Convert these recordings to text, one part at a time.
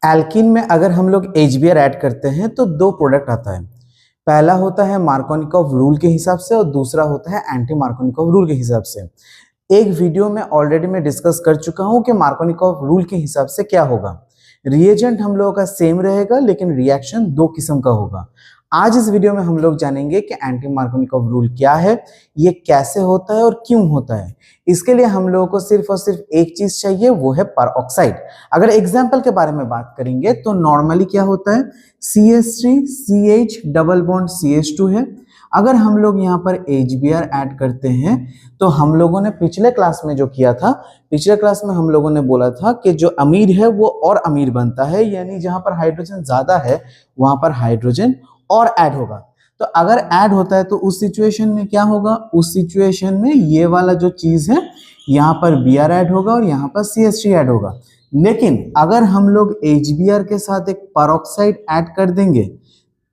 Alkene में अगर हम लोग HBr ऐड करते हैं तो दो प्रोडक्ट आता है। पहला होता है मार्कोनिकॉव रूल के हिसाब से और दूसरा होता है एंटी मार्कोनिकॉव रूल के हिसाब से। एक वीडियो में ऑलरेडी मैं डिस्कस कर चुका हूं कि मार्कोनिकॉव रूल के हिसाब से क्या होगा। रिएजेंट हम लोगों का सेम रहेगा लेकिन रिएक्शन दो किस्म का होगा। आज इस वीडियो में हम लोग जानेंगे कि एंटी मार्कोनिकॉव रूल क्या है, ये कैसे होता है और क्यों होता है। इसके लिए हम लोगों को सिर्फ और सिर्फ एक चीज चाहिए, वो है परऑक्साइड। अगर एग्जाम्पल के बारे में बात करेंगे तो नॉर्मली क्या होता है, CH3CH डबल बॉन्ड CH2 है। अगर हम लोग यहाँ पर HBr ऐड करते हैं तो हम लोगों ने पिछले क्लास में जो किया था, पिछले क्लास में हम लोगों ने बोला था कि जो अमीर है वो और अमीर बनता है, यानी जहां पर हाइड्रोजन ज्यादा है वहां पर हाइड्रोजन और ऐड होगा। तो अगर ऐड होता है तो उस सिचुएशन में क्या होगा, उस सिचुएशन में ये वाला जो चीज है यहाँ पर Br ऐड होगा और यहाँ पर CH3 ऐड होगा। लेकिन अगर हम लोग HBr के साथ एक परऑक्साइड ऐड कर देंगे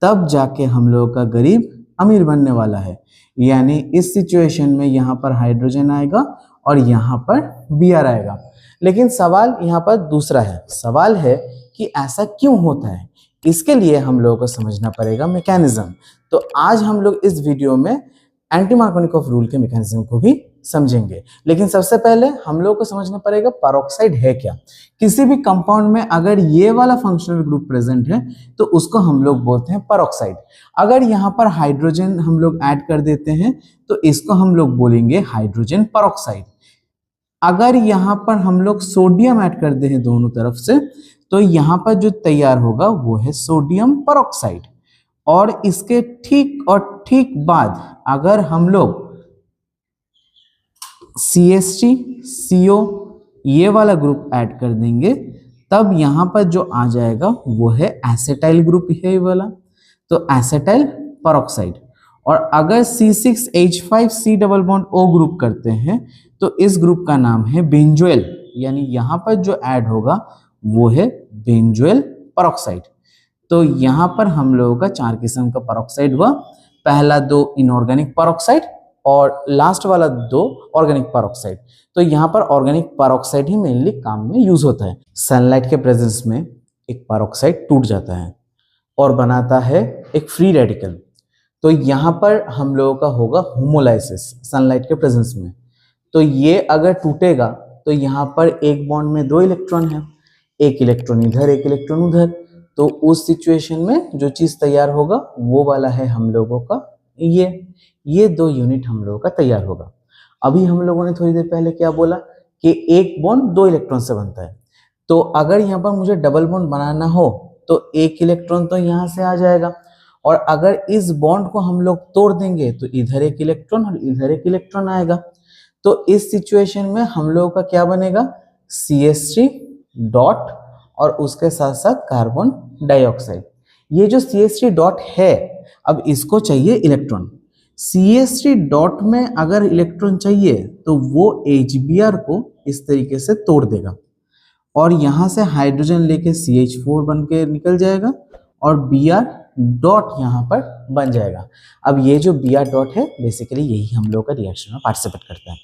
तब जाके हम लोगों का गरीब अमीर बनने वाला है। यानी इस सिचुएशन में यहाँ पर हाइड्रोजन आएगा और यहाँ पर Br आएगा। लेकिन सवाल यहाँ पर दूसरा है, सवाल है कि ऐसा क्यों होता है। इसके लिए हम लोगों को समझना पड़ेगा मैकेनिज्म। तो आज हम लोग इस वीडियो में एंटी मार्कोनिकॉव रूल के मैकेनिज्म को भी समझेंगे। लेकिन सबसे पहले हम लोगों को समझना पड़ेगा परऑक्साइड है क्या। किसी भी कंपाउंड में अगर ये वाला फंक्शनल ग्रुप प्रेजेंट है तो उसको हम लोग बोलते हैं परऑक्साइड। अगर यहाँ पर हाइड्रोजन हम लोग ऐड कर देते हैं तो इसको हम लोग बोलेंगे हाइड्रोजन परऑक्साइड। अगर यहाँ पर हम लोग सोडियम ऐड कर दे हैं दोनों तरफ से तो यहाँ पर जो तैयार होगा वो है सोडियम परऑक्साइड। और इसके ठीक बाद अगर हम लोग CH3CO ये वाला ग्रुप ऐड कर देंगे तब यहाँ पर जो आ जाएगा वो है एसिटाइल ग्रुप है ये वाला, तो एसिटाइल परऑक्साइड। और अगर C6H5C double bond O group करते हैं तो इस ग्रुप का नाम है बेंजोइल, यानी यहाँ पर जो ऐड होगा वो है बेंजोइल परऑक्साइड। तो यहाँ पर हम लोगों का चार किस्म का परऑक्साइड हुआ, पहला दो इनऑर्गेनिक परऑक्साइड और लास्ट वाला दो ऑर्गेनिक परऑक्साइड। तो यहाँ पर ऑर्गेनिक परऑक्साइड ही मेनली काम में यूज होता है। सनलाइट के प्रेजेंस में एक परऑक्साइड टूट जाता है और बनाता है एक फ्री रेडिकल। तो यहाँ पर हम लोगों का होगा होमोलाइसिस सनलाइट के प्रेजेंस में। तो ये अगर टूटेगा तो यहाँ पर एक बॉन्ड में दो इलेक्ट्रॉन है, एक इलेक्ट्रॉन इधर एक इलेक्ट्रॉन उधर। तो उस सिचुएशन में जो चीज तैयार होगा वो वाला है हम लोगों का ये दो यूनिट हम लोगों का तैयार होगा। अभी हम लोगों ने थोड़ी देर पहले क्या बोला कि एक बॉन्ड दो इलेक्ट्रॉन से बनता है। तो अगर यहाँ पर मुझे डबल बॉन्ड बनाना हो तो एक इलेक्ट्रॉन तो यहाँ से आ जाएगा और अगर इस बॉन्ड को हम लोग तोड़ देंगे तो इधर एक इलेक्ट्रॉन और इधर एक इलेक्ट्रॉन आएगा। तो इस सिचुएशन में हम लोगों का क्या बनेगा, CH3 डॉट और उसके साथ साथ कार्बन डाइऑक्साइड। ये जो CH3 डॉट है अब इसको चाहिए इलेक्ट्रॉन। CH3 डॉट में अगर इलेक्ट्रॉन चाहिए तो वो HBr को इस तरीके से तोड़ देगा और यहाँ से हाइड्रोजन लेके CH4 बन के निकल जाएगा और Br डॉट यहाँ पर बन जाएगा। अब ये जो Br डॉट है बेसिकली यही हम लोग का रिएक्शन में पार्टिसिपेट करता है।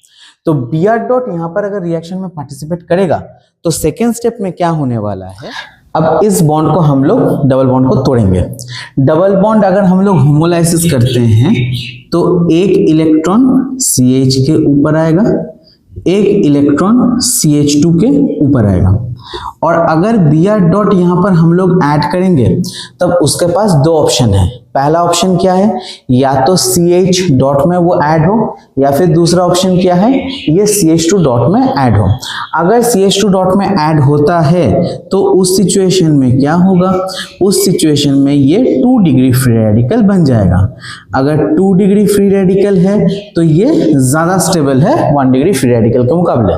तो Br डॉट यहाँ पर अगर रिएक्शन में पार्टिसिपेट करेगा तो सेकेंड स्टेप में क्या होने वाला है, अब इस बॉन्ड को हम लोग डबल बॉन्ड को तोड़ेंगे। डबल बॉन्ड अगर हम लोग होमोलाइसिस करते हैं तो एक इलेक्ट्रॉन CH के ऊपर आएगा, एक इलेक्ट्रॉन CH2 के ऊपर आएगा। और अगर Br डॉट यहाँ पर हम लोग ऐड करेंगे तब उसके पास दो ऑप्शन है। पहला ऑप्शन क्या है, या तो CH डॉट में वो ऐड हो या फिर दूसरा ऑप्शन क्या है, ये CH2 डॉट में ऐड हो। अगर CH2 डॉट में ऐड होता है तो उस सिचुएशन में क्या होगा, उस सिचुएशन में ये 2 डिग्री फ्री रेडिकल बन जाएगा। अगर 2 डिग्री फ्री रेडिकल है तो ये ज्यादा स्टेबल है 1 डिग्री फ्री रेडिकल के मुकाबले।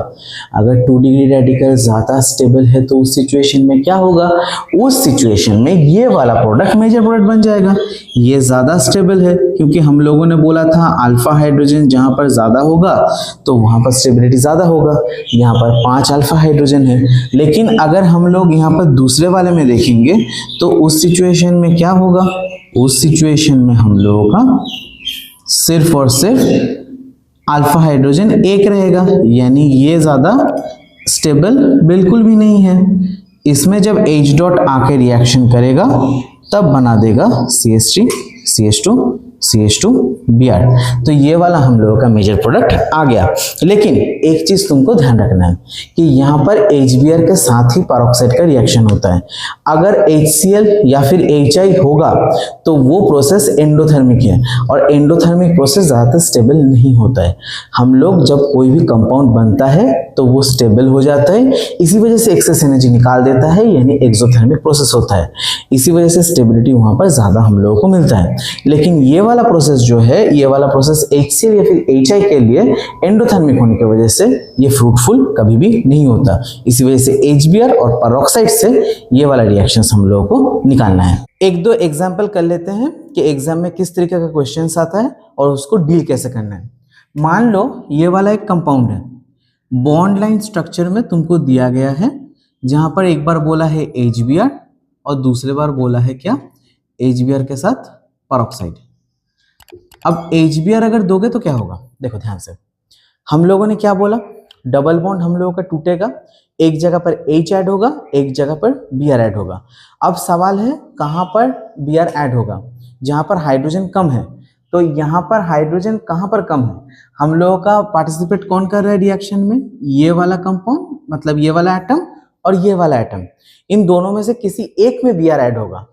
अगर 2 डिग्री रेडिकल ज्यादा स्टेबल है तो उस सिचुएशन में क्या होगा, उस सिचुएशन में ये वाला प्रोडक्ट मेजर प्रोडक्ट बन जाएगा। ये ज्यादा स्टेबल है क्योंकि हम लोगों ने बोला था अल्फा हाइड्रोजन जहां पर ज्यादा होगा तो वहां पर स्टेबिलिटी ज्यादा होगा। यहाँ पर 5 अल्फा हाइड्रोजन है। लेकिन अगर हम लोग यहाँ पर दूसरे वाले में देखेंगे तो उस सिचुएशन में क्या होगा, उस सिचुएशन में हम लोगों का सिर्फ और सिर्फ अल्फा हाइड्रोजन एक रहेगा, यानी ये ज्यादा स्टेबल बिल्कुल भी नहीं है। इसमें जब H डॉट आके रिएक्शन करेगा तब बना देगा CH3 CH2 CH2 Br। तो ये वाला हम लोगों का मेजर प्रोडक्ट आ गया। लेकिन एक चीज तुमको ध्यान रखना है कि यहाँ पर HBr के साथ ही पेरोक्साइड का रिएक्शन होता है। अगर HCl या फिर HI होगा तो वो प्रोसेस एंडोथर्मिक है, और एंडोथर्मिक प्रोसेस ज़्यादातर स्टेबल नहीं होता है। हम लोग जब कोई भी कंपाउंड बनता है तो वो स्टेबल हो जाता है, इसी वजह से एक्सेस एनर्जी निकाल देता है, यानी एक्सोथर्मिक प्रोसेस होता है। इसी वजह से स्टेबिलिटी वहाँ पर ज़्यादा हम लोगों को मिलता है। लेकिन ये वाला प्रोसेस जो है, ये वाला प्रोसेस HCl या फिर HI के लिए एंडोथर्मिक होने की वजह से ये फ्रूटफुल कभी भी नहीं होता। इसी वजह से HBr और पेरोक्साइड से ये वाला रिएक्शंस हम लोगों को निकालना है। एक दो एग्जाम्पल कर लेते हैं कि एग्जाम में किस तरीके का क्वेश्चन आता है और उसको डील कैसे करना है। मान लो ये वाला एक कंपाउंड है, बॉन्ड लाइन स्ट्रक्चर में तुमको दिया गया है, जहां पर एक बार बोला है HBr और दूसरे बार बोला है क्या, HBr के साथ पेरोक्साइड। अब HBr अगर दोगे तो क्या होगा, देखो ध्यान से। हम लोगों ने क्या बोला, डबल बॉन्ड हम लोगों का टूटेगा, एक जगह पर H ऐड होगा, एक जगह पर Br ऐड होगा। अब सवाल है कहाँ पर Br ऐड होगा, जहाँ पर हाइड्रोजन कम है। तो यहाँ पर हाइड्रोजन कहाँ पर कम है, हम लोगों का पार्टिसिपेट कौन कर रहा है रिएक्शन में, ये वाला कंपाउंड, मतलब ये वाला एटम और ये वाला एटम। इन दोनों में से किसी एक में Br ऐड होगा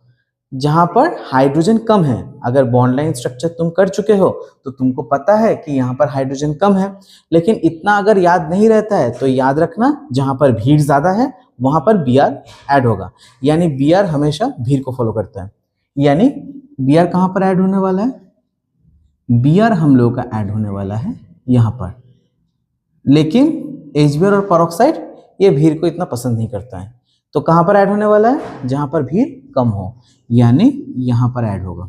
जहां पर हाइड्रोजन कम है। अगर बॉन्ड लाइन स्ट्रक्चर तुम कर चुके हो तो तुमको पता है कि यहाँ पर हाइड्रोजन कम है, लेकिन इतना अगर याद नहीं रहता है तो याद रखना जहां पर भीड़ ज्यादा है वहां पर Br ऐड होगा। यानी Br हमेशा भीड़ को फॉलो करता है। यानी Br कहां पर ऐड होने वाला है, Br हम लोगों का ऐड होने वाला है यहाँ पर। लेकिन HBr और पेरोक्साइड ये भीड़ को इतना पसंद नहीं करता है, तो कहां पर ऐड होने वाला है, जहां पर भीड़ कम हो, यानी यहां पर ऐड होगा।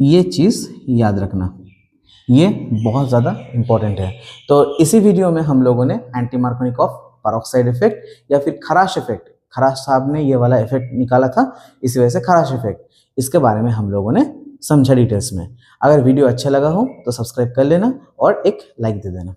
ये चीज याद रखना, ये बहुत ज्यादा इंपॉर्टेंट है। तो इसी वीडियो में हम लोगों ने एंटी मार्कोनिकॉफ पेरोक्साइड इफेक्ट या फिर खराश इफेक्ट, खराश साहब ने ये वाला इफेक्ट निकाला था, इसी वजह से खराश इफेक्ट, इसके बारे में हम लोगों ने समझा डिटेल्स में। अगर वीडियो अच्छा लगा हो तो सब्सक्राइब कर लेना और एक लाइक दे देना।